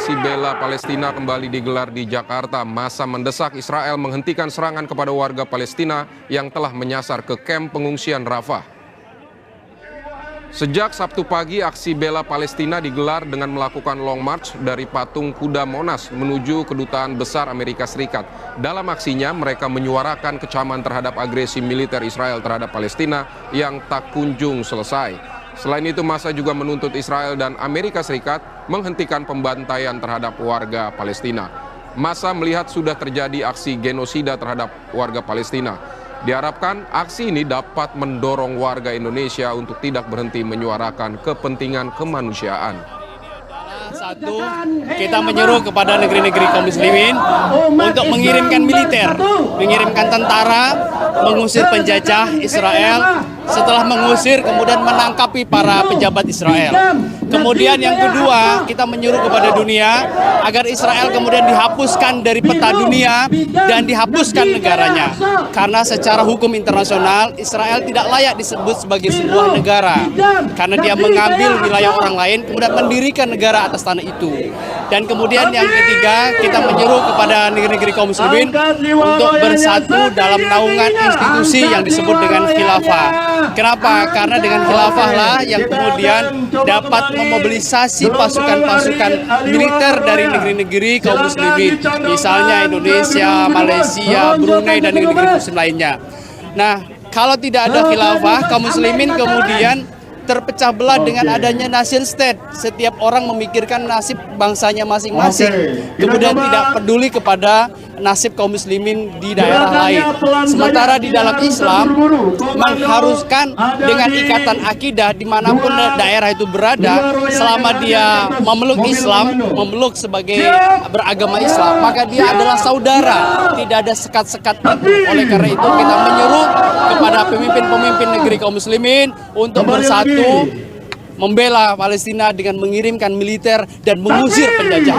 aksi bela Palestina kembali digelar di Jakarta. Massa mendesak Israel menghentikan serangan kepada warga Palestina yang telah menyasar ke kamp pengungsian Rafah. Sejak Sabtu pagi, aksi bela Palestina digelar dengan melakukan long march dari patung kuda Monas menuju Kedutaan Besar Amerika Serikat. Dalam aksinya, mereka menyuarakan kecaman terhadap agresi militer Israel terhadap Palestina yang tak kunjung selesai. Selain itu, massa juga menuntut Israel dan Amerika Serikat menghentikan pembantaian terhadap warga Palestina. Massa melihat sudah terjadi aksi genosida terhadap warga Palestina. Diharapkan aksi ini dapat mendorong warga Indonesia untuk tidak berhenti menyuarakan kepentingan kemanusiaan. Satu, kita menyeru kepada negeri-negeri kaum muslimin untuk mengirimkan militer, mengirimkan tentara, mengusir penjajah Israel. Setelah mengusir, kemudian menangkapi para pejabat Israel. Kemudian yang kedua, kita menyuruh kepada dunia agar Israel kemudian dihapuskan dari peta dunia dan dihapuskan negaranya. Karena secara hukum internasional, Israel tidak layak disebut sebagai sebuah negara. Karena dia mengambil wilayah orang lain, kemudian mendirikan negara atas tanah itu. Dan kemudian yang ketiga, kita menyuruh kepada negeri-negeri kaum muslimin untuk bersatu dalam naungan institusi yang disebut dengan khilafah. Kenapa? Karena dengan khilafah lah yang kemudian dapat memobilisasi pasukan-pasukan militer dari negeri-negeri kaum muslimin. Misalnya Indonesia, Malaysia, Brunei, dan negeri-negeri muslim lainnya. Nah, kalau tidak ada khilafah, kaum muslimin kemudian terpecah belah dengan adanya nation state. Setiap orang memikirkan nasib bangsanya masing-masing, kemudian tidak peduli kepada nasib kaum muslimin di daerah lain. Sementara di dalam Islam mengharuskan dengan ikatan akidah dimanapun daerah itu berada, selama dia memeluk Islam, memeluk sebagai beragama Islam, maka dia adalah saudara, tidak ada sekat-sekat itu. Oleh karena itu kita menyuruh kepada pemimpin-pemimpin negeri kaum muslimin untuk bersatu membela Palestina dengan mengirimkan militer dan mengusir penjajah.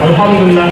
Alhamdulillah.